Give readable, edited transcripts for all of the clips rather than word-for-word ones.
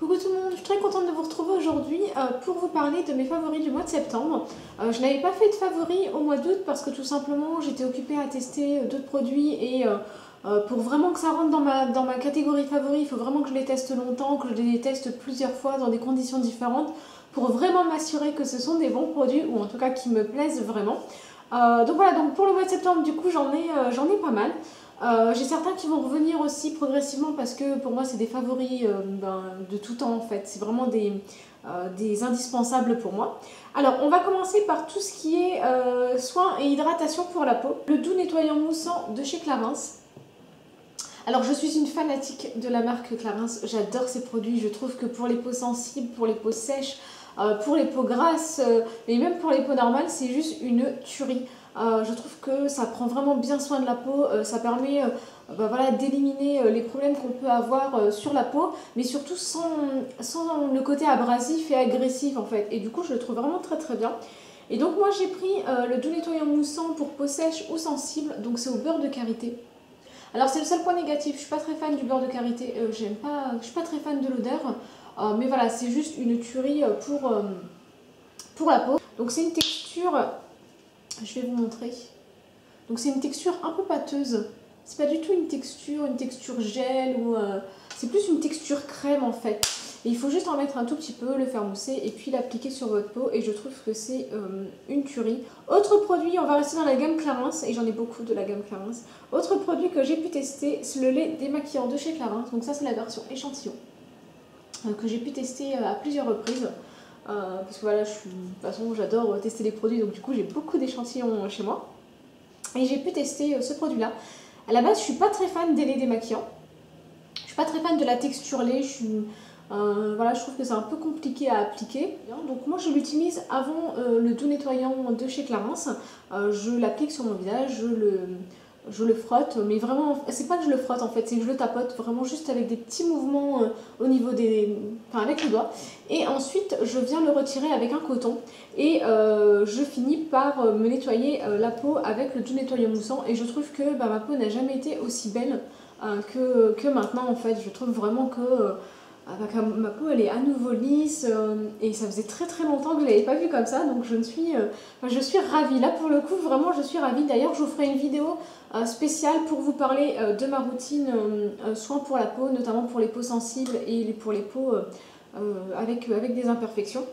Coucou tout le monde, je suis très contente de vous retrouver aujourd'hui pour vous parler de mes favoris du mois de septembre. Je n'avais pas fait de favoris au mois d'août parce que tout simplement j'étais occupée à tester d'autres produits et pour vraiment que ça rentre dans ma catégorie favoris, il faut vraiment que je les teste longtemps, que je les teste plusieurs fois dans des conditions différentes pour vraiment m'assurer que ce sont des bons produits ou en tout cas qui me plaisent vraiment. Donc voilà, donc pour le mois de septembre du coup j'en ai pas mal. J'ai certains qui vont revenir aussi progressivement parce que pour moi c'est des favoris de tout temps en fait, c'est vraiment des indispensables pour moi. Alors on va commencer par tout ce qui est soins et hydratation pour la peau. Le doux nettoyant moussant de chez Clarins. Alors je suis une fanatique de la marque Clarins, j'adore ces produits, je trouve que pour les peaux sensibles, pour les peaux sèches, pour les peaux grasses, mais même pour les peaux normales, c'est juste une tuerie. Je trouve que ça prend vraiment bien soin de la peau, ça permet voilà, d'éliminer les problèmes qu'on peut avoir sur la peau, mais surtout sans le côté abrasif et agressif en fait. Et du coup je le trouve vraiment très très bien. Et donc moi j'ai pris le doux nettoyant moussant pour peau sèche ou sensible, donc c'est au beurre de karité. Alors c'est le seul point négatif, je suis pas très fan du beurre de karité, je suis pas très fan de l'odeur, mais voilà, c'est juste une tuerie pour la peau. Donc c'est une texture, je vais vous montrer, donc c'est une texture un peu pâteuse, c'est pas du tout une texture gel, ou c'est plus une texture crème en fait. Et il faut juste en mettre un tout petit peu, le faire mousser et puis l'appliquer sur votre peau et je trouve que c'est une tuerie. Autre produit, on va rester dans la gamme Clarins et j'en ai beaucoup de la gamme Clarins. Autre produit que j'ai pu tester, c'est le lait démaquillant de chez Clarins. Donc ça c'est la version échantillon que j'ai pu tester à plusieurs reprises. Parce que voilà, de toute façon j'adore tester les produits donc du coup j'ai beaucoup d'échantillons chez moi. Et j'ai pu tester ce produit là. À la base je suis pas très fan des laits démaquillants. Je suis pas très fan de la texture lait, voilà, je trouve que c'est un peu compliqué à appliquer. Donc moi je l'utilise avant le doux nettoyant de chez Clarins. Je l'applique sur mon visage, je le frotte, mais vraiment, c'est pas que je le frotte en fait, c'est que je le tapote vraiment juste avec des petits mouvements au niveau enfin avec le doigt. Et ensuite je viens le retirer avec un coton et je finis par me nettoyer la peau avec le doux nettoyant moussant et je trouve que ma peau n'a jamais été aussi belle que maintenant en fait. Je trouve vraiment que ma peau elle est à nouveau lisse et ça faisait très très longtemps que je ne l'avais pas vue comme ça, donc je suis ravie. Là pour le coup vraiment je suis ravie. D'ailleurs je vous ferai une vidéo spéciale pour vous parler de ma routine soins pour la peau, notamment pour les peaux sensibles et pour les peaux avec des imperfections.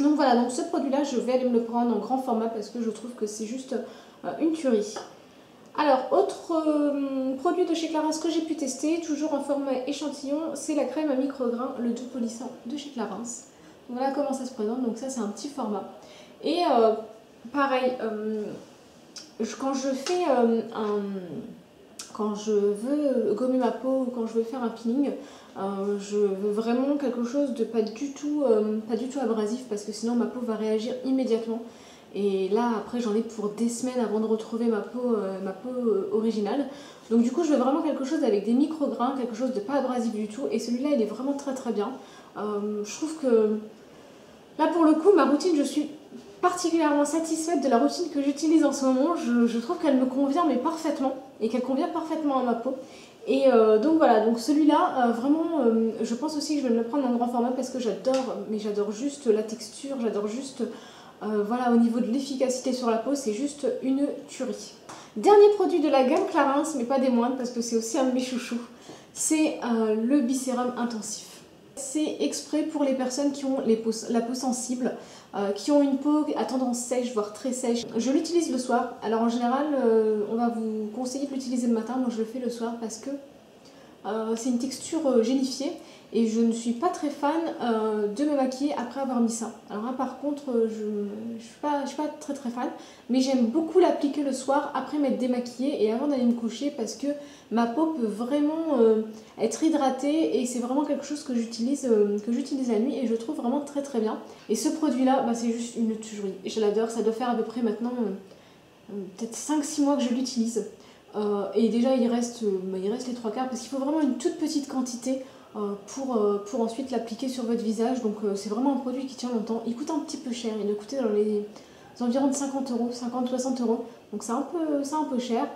Donc voilà, donc ce produit là je vais aller me le prendre en grand format parce que je trouve que c'est juste une tuerie. Alors, autre produit de chez Clarins que j'ai pu tester, toujours en format échantillon, c'est la crème à micrograins, le doux polissant de chez Clarins. Voilà comment ça se présente, donc ça c'est un petit format. Et pareil, quand je veux gommer ma peau ou quand je veux faire un peeling, je veux vraiment quelque chose de pas du tout abrasif parce que sinon ma peau va réagir immédiatement. Et là après j'en ai pour des semaines avant de retrouver ma peau originale. Donc du coup je veux vraiment quelque chose avec des micro-grains, quelque chose de pas abrasif du tout. Et celui-là il est vraiment très très bien. Je trouve que là pour le coup ma routine, je suis particulièrement satisfaite de la routine que j'utilise en ce moment. Je trouve qu'elle me convient mais parfaitement et qu'elle convient parfaitement à ma peau. Et donc voilà, donc celui-là, vraiment, je pense aussi que je vais me le prendre en grand format parce que j'adore juste la texture, j'adore juste, voilà, au niveau de l'efficacité sur la peau, c'est juste une tuerie. Dernier produit de la gamme Clarins, mais pas des moindres parce que c'est aussi un de mes chouchous, c'est le Bisérum Intensif. C'est exprès pour les personnes qui ont la peau sensible, qui ont une peau à tendance sèche, voire très sèche. Je l'utilise le soir. Alors en général, on va vous conseiller de l'utiliser le matin. Moi je le fais le soir parce que c'est une texture gélifiée et je ne suis pas très fan de me maquiller après avoir mis ça. Alors là par contre je suis pas très très fan, mais j'aime beaucoup l'appliquer le soir après m'être démaquillée et avant d'aller me coucher parce que ma peau peut vraiment être hydratée et c'est vraiment quelque chose que j'utilise la nuit et je trouve vraiment très très bien. Et ce produit là c'est juste une tuerie et je l'adore. Ça doit faire à peu près maintenant peut-être 5-6 mois que je l'utilise. Et déjà il reste les 3 quarts parce qu'il faut vraiment une toute petite quantité pour ensuite l'appliquer sur votre visage. Donc c'est vraiment un produit qui tient longtemps. Il coûte un petit peu cher, il doit coûter dans les environs de 50 €, 50-60 €. Donc c'est un peu cher.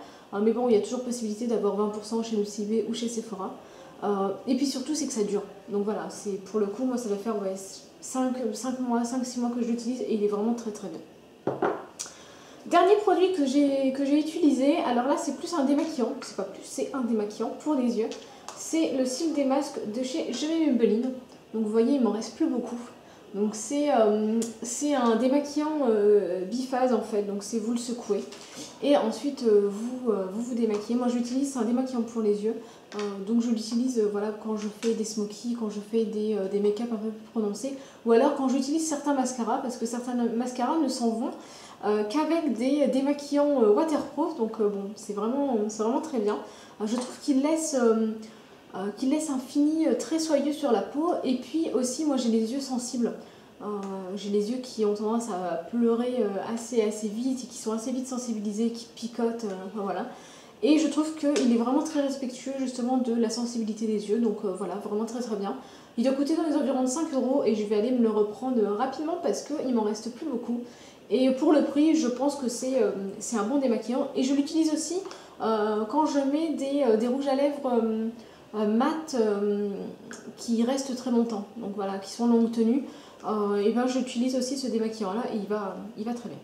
Mais bon, il y a toujours possibilité d'avoir 20% chez Nocibé ou chez Sephora. Et puis surtout, c'est que ça dure. Donc voilà, pour le coup, moi ça va faire 5 mois, 5-6 mois que je l'utilise et il est vraiment très très bien. Dernier produit que j'ai utilisé, alors là c'est plus un démaquillant, c'est pas plus, c'est un démaquillant pour les yeux. C'est le cils des masques de chez Jeremy Maybelline. Donc vous voyez, il m'en reste plus beaucoup. Donc c'est un démaquillant biphase en fait, donc c'est vous le secouez et ensuite vous démaquillez. Moi j'utilise, c'est un démaquillant pour les yeux, donc je l'utilise voilà, quand je fais des smokies, quand je fais des make-up un peu plus prononcés, ou alors quand j'utilise certains mascaras, parce que certains mascaras ne s'en vont qu'avec des démaquillants waterproof, donc bon, c'est vraiment très bien. Je trouve qu'il laisse un fini très soyeux sur la peau, et puis aussi moi j'ai les yeux sensibles. J'ai les yeux qui ont tendance à pleurer assez vite et qui sont assez vite sensibilisés, qui picotent, enfin, voilà. Et je trouve qu'il est vraiment très respectueux justement de la sensibilité des yeux, donc voilà, vraiment très très bien. Il doit coûter dans les environs de 5 € et je vais aller me le reprendre rapidement parce qu'il m'en reste plus beaucoup. Et pour le prix, je pense que c'est un bon démaquillant. Et je l'utilise aussi quand je mets des rouges à lèvres mat qui restent très longtemps, donc voilà, qui sont longue tenue. Et ben j'utilise aussi ce démaquillant là et il va très bien.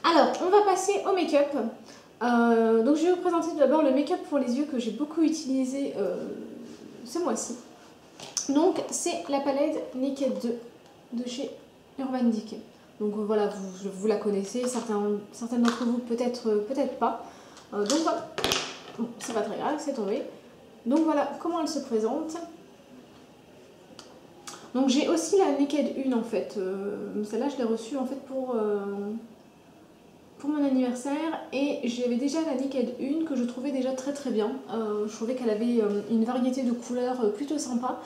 Alors on va passer au make-up. Donc je vais vous présenter tout d'abord le make-up pour les yeux que j'ai beaucoup utilisé ce mois-ci. Donc c'est la palette Naked 2 de chez Urban Decay. Donc voilà, vous la connaissez, certaines d'entre vous peut-être pas. Donc voilà, bon, c'est pas très grave, c'est tombé. Donc voilà comment elle se présente. Donc j'ai aussi la Naked 1 en fait. Celle-là je l'ai reçue en fait pour mon anniversaire et j'avais déjà la Naked 1 que je trouvais déjà très très bien. Je trouvais qu'elle avait une variété de couleurs plutôt sympa.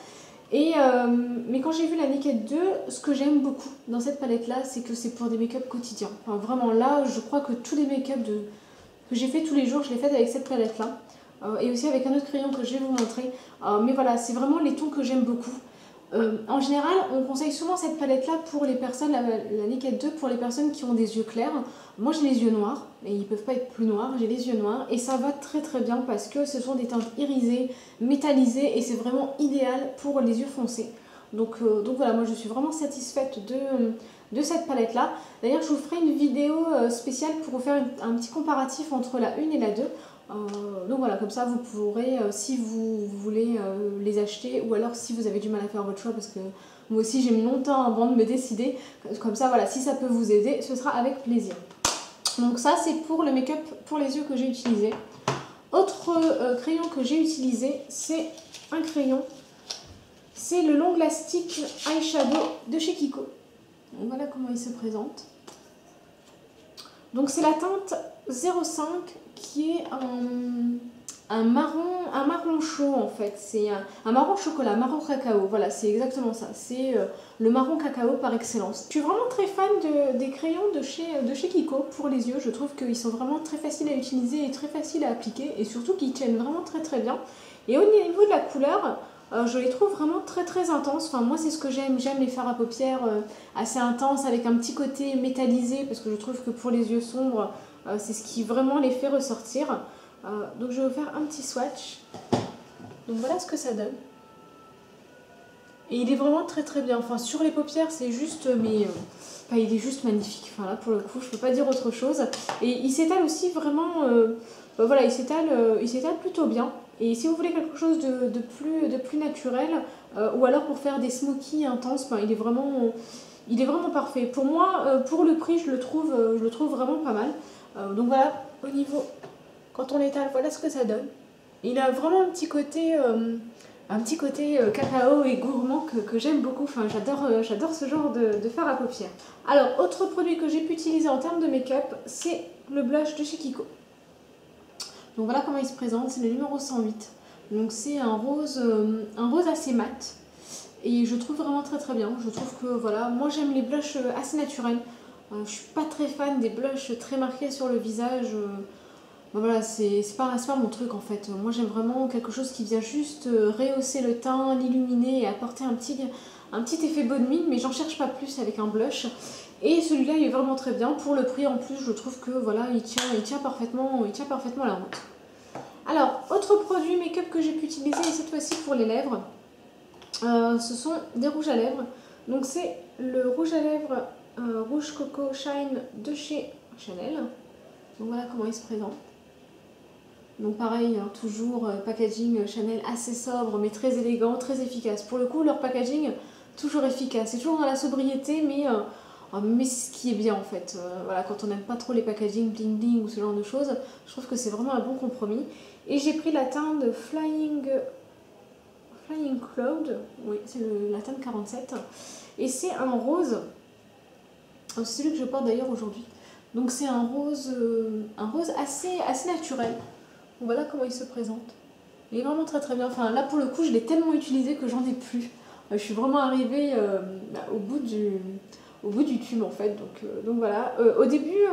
Mais quand j'ai vu la Naked 2, ce que j'aime beaucoup dans cette palette là, c'est que c'est pour des make-up quotidiens. Enfin vraiment là, je crois que tous les make-up que j'ai fait tous les jours, je les fais avec cette palette là. Et aussi avec un autre crayon que je vais vous montrer. Mais voilà, c'est vraiment les tons que j'aime beaucoup. En général, on conseille souvent cette palette-là pour les personnes, la Naked 2, pour les personnes qui ont des yeux clairs. Moi, j'ai les yeux noirs, et ils ne peuvent pas être plus noirs, j'ai les yeux noirs, et ça va très très bien parce que ce sont des teintes irisées, métallisées, et c'est vraiment idéal pour les yeux foncés. Donc voilà, moi je suis vraiment satisfaite de cette palette-là. D'ailleurs, je vous ferai une vidéo spéciale pour vous faire un petit comparatif entre la 1 et la 2. Donc voilà, comme ça vous pourrez, si vous voulez les acheter, ou alors si vous avez du mal à faire votre choix, parce que moi aussi j'ai mis longtemps avant de me décider, comme ça voilà, si ça peut vous aider, ce sera avec plaisir. Donc ça c'est pour le make-up pour les yeux que j'ai utilisé. Autre crayon que j'ai utilisé, c'est un crayon, c'est le Long Lastic Eyeshadow de chez Kiko. Donc voilà comment il se présente. Donc c'est la teinte 05 qui est un marron chaud en fait, c'est un marron chocolat, marron cacao, voilà c'est exactement ça, c'est le marron cacao par excellence. Je suis vraiment très fan des crayons de chez Kiko pour les yeux, je trouve qu'ils sont vraiment très faciles à utiliser et très faciles à appliquer et surtout qu'ils tiennent vraiment très très bien. Et au niveau de la couleur, je les trouve vraiment très très intenses. Enfin, moi c'est ce que j'aime les fards à paupières assez intenses avec un petit côté métallisé parce que je trouve que pour les yeux sombres c'est ce qui vraiment les fait ressortir. Donc je vais vous faire un petit swatch. Donc voilà ce que ça donne. Et il est vraiment très très bien. Enfin sur les paupières c'est juste enfin, il est juste magnifique. Enfin là pour le coup je peux pas dire autre chose. Et il s'étale aussi vraiment voilà, il s'étale plutôt bien. Et si vous voulez quelque chose de plus naturel, ou alors pour faire des smokies intenses, ben, il est vraiment parfait. Pour moi, pour le prix, je le trouve vraiment pas mal. Donc voilà, au niveau, quand on l'étale, voilà ce que ça donne. Il a vraiment un petit côté cacao et gourmand que j'aime beaucoup. Enfin, j'adore ce genre de fard à paupières. Alors, autre produit que j'ai pu utiliser en termes de make-up, c'est le blush de chez Kiko. Donc voilà comment il se présente, c'est le numéro 108. Donc c'est un rose assez mat. Et je trouve vraiment très très bien. Je trouve que voilà, moi j'aime les blushs assez naturels. Je suis pas très fan des blushs très marqués sur le visage. Ben voilà, c'est pas mon truc en fait. Moi j'aime vraiment quelque chose qui vient juste rehausser le teint, l'illuminer et apporter un petit effet bonne mine. Mais j'en cherche pas plus avec un blush. Et celui-là il est vraiment très bien. Pour le prix en plus je trouve que voilà, il tient parfaitement la route. Alors, autre produit make-up que j'ai pu utiliser, et cette fois-ci pour les lèvres, ce sont des rouges à lèvres. Donc c'est le rouge à lèvres Rouge Coco Shine de chez Chanel. Donc voilà comment il se présente. Donc pareil, hein, toujours packaging Chanel assez sobre mais très élégant, très efficace. Pour le coup, leur packaging, toujours efficace. C'est toujours dans la sobriété, mais c'est ce qui est bien en fait. Voilà, quand on n'aime pas trop les packaging bling bling ou ce genre de choses, je trouve que c'est vraiment un bon compromis. Et j'ai pris la teinte Flying Cloud, oui, c'est la teinte 47. Et c'est un rose, c'est celui que je porte d'ailleurs aujourd'hui. Donc c'est un rose assez naturel. Donc voilà comment il se présente. Il est vraiment très très bien. Enfin là pour le coup je l'ai tellement utilisé que j'en ai plus. Je suis vraiment arrivée au bout du tube en fait. Donc voilà. Au début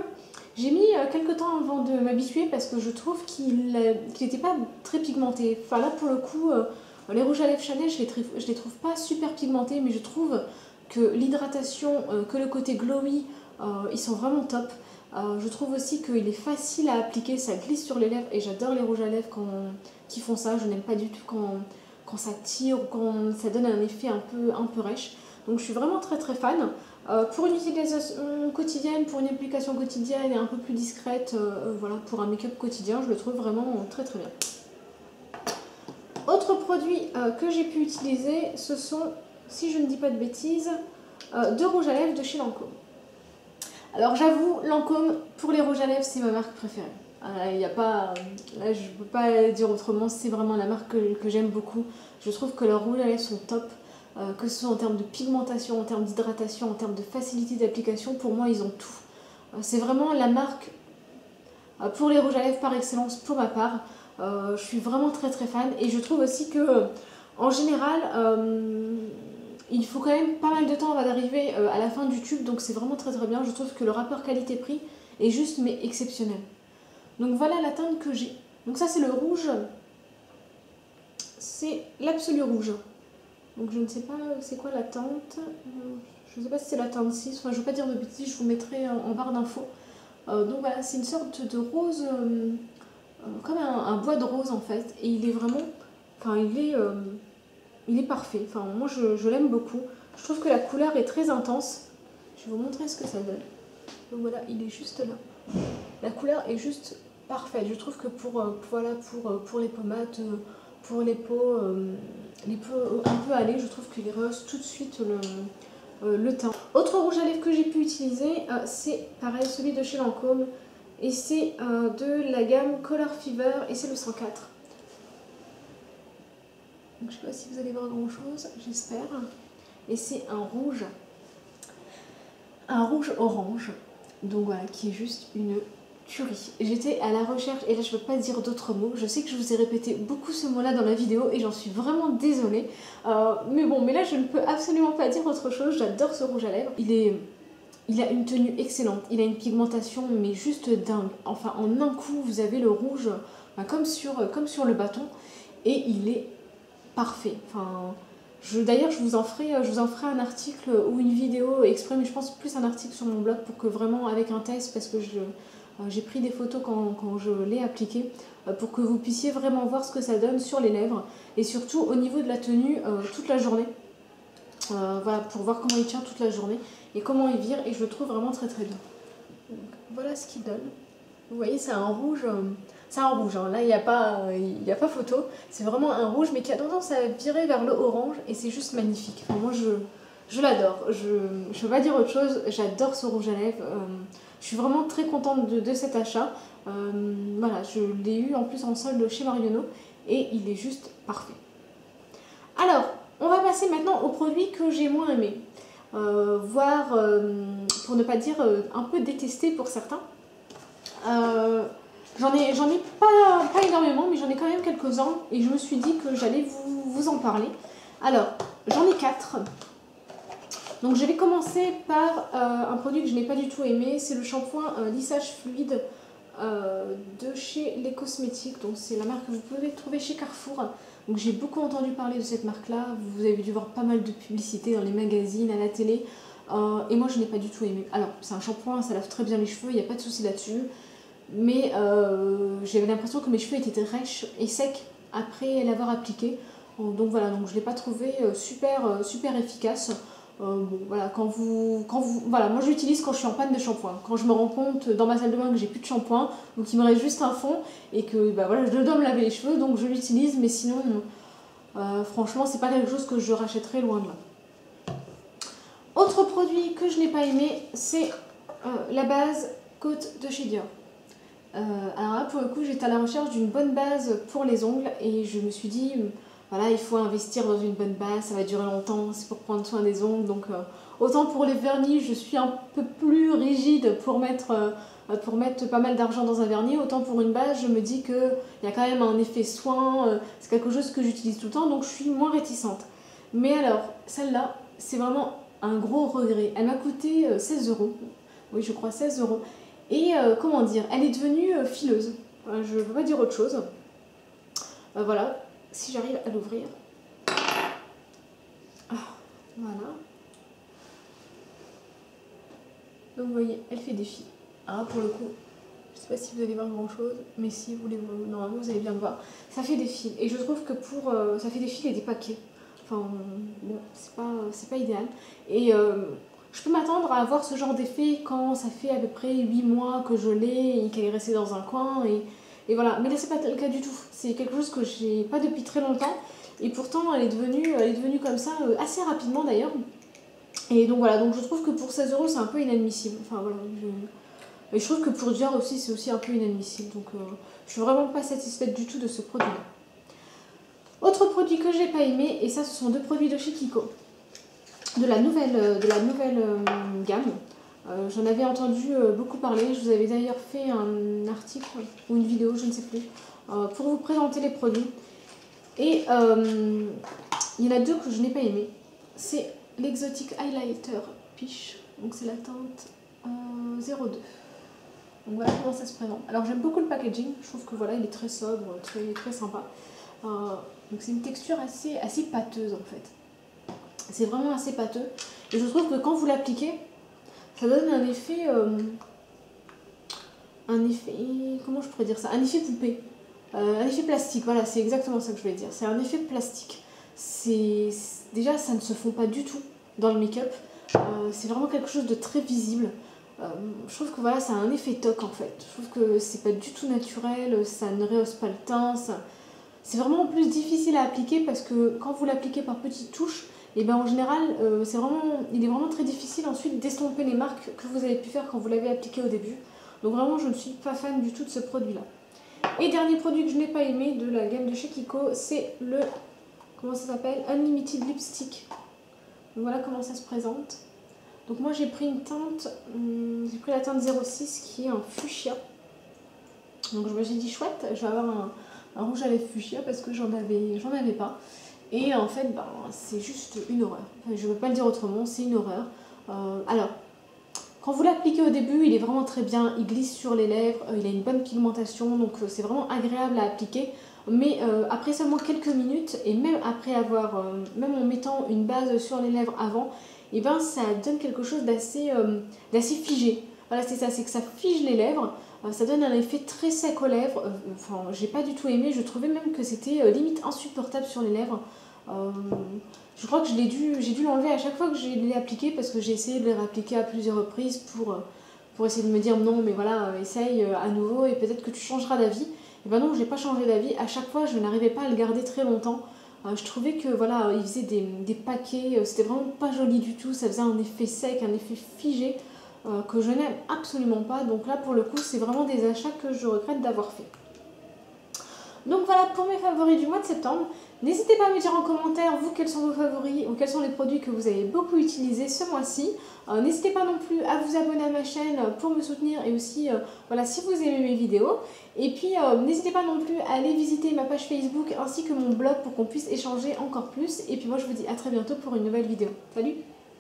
j'ai mis quelques temps avant de m'habituer parce que je trouve qu'il n'était pas très pigmenté. Enfin là pour le coup les rouges à lèvres Chanel je les trouve pas super pigmentés, mais je trouve que l'hydratation, que le côté glowy, ils sont vraiment top. Je trouve aussi qu'il est facile à appliquer, ça glisse sur les lèvres et j'adore les rouges à lèvres qui font ça. Je n'aime pas du tout quand ça tire ou quand ça donne un effet un peu rêche. Donc je suis vraiment très très fan. Pour une utilisation quotidienne, pour une application quotidienne et un peu plus discrète, voilà, pour un make-up quotidien, je le trouve vraiment très très bien. Autre produit que j'ai pu utiliser, ce sont, si je ne dis pas de bêtises, deux rouges à lèvres de chez Lancôme. Alors j'avoue, Lancôme, pour les rouges à lèvres, c'est ma marque préférée. Il y a pas, là, je ne peux pas dire autrement, c'est vraiment la marque que j'aime beaucoup. Je trouve que leurs rouges à lèvres sont top, que ce soit en termes de pigmentation, en termes d'hydratation, en termes de facilité d'application. Pour moi, ils ont tout. C'est vraiment la marque pour les rouges à lèvres par excellence pour ma part. Je suis vraiment très très fan et je trouve aussi que en général il faut quand même pas mal de temps avant d'arriver à la fin du tube, donc c'est vraiment très très bien. Je trouve que le rapport qualité-prix est juste mais exceptionnel. Donc voilà la teinte que j'ai. Donc ça c'est le rouge, c'est l'Absolu Rouge. Donc je ne sais pas c'est quoi la teinte, je ne sais pas si c'est la teinte 6, enfin je ne veux pas dire de bêtises, je vous mettrai en barre d'infos. Donc voilà, c'est une sorte de rose, comme un bois de rose en fait, et il est vraiment, enfin il est parfait. Enfin moi je l'aime beaucoup. Je trouve que la couleur est très intense. Je vais vous montrer ce que ça donne. Donc voilà, il est juste là. La couleur est juste parfaite. Je trouve que voilà, pour les pommades, pour les peaux un peu allées, je trouve qu'il rehausse tout de suite le teint. Autre rouge à lèvres que j'ai pu utiliser, c'est pareil, celui de chez Lancôme. Et c'est de la gamme Color Fever et c'est le 104. Donc, je ne sais pas si vous allez voir grand chose, j'espère. Et c'est un rouge orange. Donc voilà, qui est juste une tuerie. J'étais à la recherche, et là je ne peux pas dire d'autres mots. Je sais que je vous ai répété beaucoup ce mot-là dans la vidéo et j'en suis vraiment désolée. Mais là je ne peux absolument pas dire autre chose. J'adore ce rouge à lèvres. Il a une tenue excellente, il a une pigmentation mais juste dingue. Enfin en un coup vous avez le rouge comme sur le bâton et il est parfait. Enfin, d'ailleurs je vous en ferai un article ou une vidéo exprès, mais je pense plus un article sur mon blog pour que vraiment avec un test, parce que j'ai pris des photos quand je l'ai appliqué, pour que vous puissiez vraiment voir ce que ça donne sur les lèvres et surtout au niveau de la tenue toute la journée. Voilà, pour voir comment il tient toute la journée et comment il vire, et je le trouve vraiment très très bien. Donc, voilà ce qu'il donne. Vous voyez, c'est un rouge, hein. Là il n'y a pas photo, c'est vraiment un rouge mais qui a tendance à virer vers le orange et c'est juste magnifique. Enfin, moi je l'adore, je ne peux pas dire autre chose, j'adore ce rouge à lèvres. Je suis vraiment très contente de cet achat. Voilà, je l'ai eu en plus en solde chez Marionneau et il est juste parfait. Alors, on va passer maintenant aux produits que j'ai moins aimés, voire, pour ne pas dire un peu détestés pour certains. J'en ai pas énormément, mais j'en ai quand même quelques-uns et je me suis dit que j'allais vous en parler. Alors, j'en ai 4. Donc je vais commencer par un produit que je n'ai pas du tout aimé, c'est le shampoing lissage fluide de chez Les Cosmétiques. Donc c'est la marque que vous pouvez trouver chez Carrefour. Donc j'ai beaucoup entendu parler de cette marque-là, vous avez dû voir pas mal de publicités dans les magazines, à la télé, et moi je n'ai pas du tout aimé. Alors c'est un shampoing, ça lave très bien les cheveux, il n'y a pas de souci là-dessus, mais j'avais l'impression que mes cheveux étaient rêches et secs après l'avoir appliqué. Donc voilà, donc je ne l'ai pas trouvé super efficace. Bon, voilà, voilà, moi je l'utilise quand je suis en panne de shampoing. Quand je me rends compte dans ma salle de bain que j'ai plus de shampoing, donc il me reste juste un fond et que bah, voilà, je dois me laver les cheveux, donc je l'utilise, mais sinon, franchement, c'est pas quelque chose que je rachèterai loin de là. Autre produit que je n'ai pas aimé, c'est la base Côte de chez Dior. Alors là, pour le coup, j'étais à la recherche d'une bonne base pour les ongles et je me suis dit, voilà, il faut investir dans une bonne base, ça va durer longtemps, c'est pour prendre soin des ongles. Donc, autant pour les vernis, je suis un peu plus rigide pour mettre pas mal d'argent dans un vernis, autant pour une base, je me dis qu'il y a quand même un effet soin, c'est quelque chose que j'utilise tout le temps, donc je suis moins réticente. Mais alors, celle-là, c'est vraiment un gros regret. Elle m'a coûté 16 €. Oui, je crois 16 €. Et comment dire, elle est devenue fileuse. Je ne peux pas dire autre chose. Voilà, si j'arrive à l'ouvrir. Ah, voilà. Donc vous voyez, elle fait des fils. Ah, pour le coup, je ne sais pas si vous allez voir grand chose, mais si vous voulez, normalement vous allez bien le voir. Ça fait des fils. Et je trouve que ça fait des fils et des paquets. Enfin, bon, c'est pas idéal. Et je peux m'attendre à avoir ce genre d'effet quand ça fait à peu près 8 mois que je l'ai et qu'elle est restée dans un coin. Et voilà, mais là c'est pas le cas du tout. C'est quelque chose que j'ai pas depuis très longtemps. Et pourtant elle est devenue comme ça assez rapidement d'ailleurs. Et donc voilà, donc je trouve que pour 16 € c'est un peu inadmissible. Enfin voilà, et je trouve que pour Dior aussi c'est aussi un peu inadmissible. Donc je suis vraiment pas satisfaite du tout de ce produit-là. Autre produit que j'ai pas aimé, et ça ce sont deux produits de chez Kiko. De la nouvelle gamme. J'en avais entendu beaucoup parler. Je vous avais d'ailleurs fait un article ou une vidéo, je ne sais plus, pour vous présenter les produits. Et il y en a deux que je n'ai pas aimé. C'est l'Exotic Highlighter Peach. Donc c'est la teinte 02. Donc voilà comment ça se présente. Alors j'aime beaucoup le packaging. Je trouve que voilà, il est très sobre, très sympa. Donc c'est une texture assez pâteuse en fait. C'est vraiment assez pâteux. Et je trouve que quand vous l'appliquez, ça donne un effet... comment je pourrais dire ça? Un effet poupée. Un effet plastique, voilà, c'est exactement ça que je voulais dire. C'est un effet plastique. Déjà, ça ne se fond pas du tout dans le make-up. C'est vraiment quelque chose de très visible. Je trouve que voilà, ça a un effet toc en fait. Je trouve que c'est pas du tout naturel, ça ne rehausse pas le teint. C'est vraiment plus difficile à appliquer parce que quand vous l'appliquez par petites touches, et ben en général, il est vraiment très difficile ensuite d'estomper les marques que vous avez pu faire quand vous l'avez appliqué au début. Donc vraiment, je ne suis pas fan du tout de ce produit-là. Et dernier produit que je n'ai pas aimé de la gamme de chez Kiko, c'est le, comment ça s'appelle, Unlimited Lipstick. Donc voilà comment ça se présente. Donc moi j'ai pris une teinte, j'ai pris la teinte 06 qui est un fuchsia. Donc je me suis dit chouette, je vais avoir un rouge à lèvres fuchsia parce que j'en avais pas. Et en fait, ben, c'est juste une horreur. Enfin, je ne veux pas le dire autrement, c'est une horreur. Alors, quand vous l'appliquez au début, il est vraiment très bien, il glisse sur les lèvres, il a une bonne pigmentation, donc c'est vraiment agréable à appliquer. Mais après seulement quelques minutes, et même après même en mettant une base sur les lèvres avant, et ben ça donne quelque chose d'assez figé. Voilà, c'est ça, c'est que ça fige les lèvres, ça donne un effet très sec aux lèvres. Enfin, j'ai pas du tout aimé, je trouvais même que c'était limite insupportable sur les lèvres. Je crois que j'ai dû l'enlever à chaque fois que je l'ai appliqué parce que j'ai essayé de le réappliquer à plusieurs reprises pour essayer de me dire non mais voilà, essaye à nouveau et peut-être que tu changeras d'avis. Et ben non, j'ai pas changé d'avis, à chaque fois je n'arrivais pas à le garder très longtemps. Je trouvais que voilà, il faisait des paquets, c'était vraiment pas joli du tout, ça faisait un effet sec, un effet figé que je n'aime absolument pas. Donc là pour le coup c'est vraiment des achats que je regrette d'avoir fait. Donc voilà pour mes favoris du mois de septembre. N'hésitez pas à me dire en commentaire, vous, quels sont vos favoris ou quels sont les produits que vous avez beaucoup utilisés ce mois-ci. N'hésitez pas non plus à vous abonner à ma chaîne pour me soutenir et aussi, voilà, si vous aimez mes vidéos. Et puis, n'hésitez pas non plus à aller visiter ma page Facebook ainsi que mon blog pour qu'on puisse échanger encore plus. Et puis moi, je vous dis à très bientôt pour une nouvelle vidéo. Salut!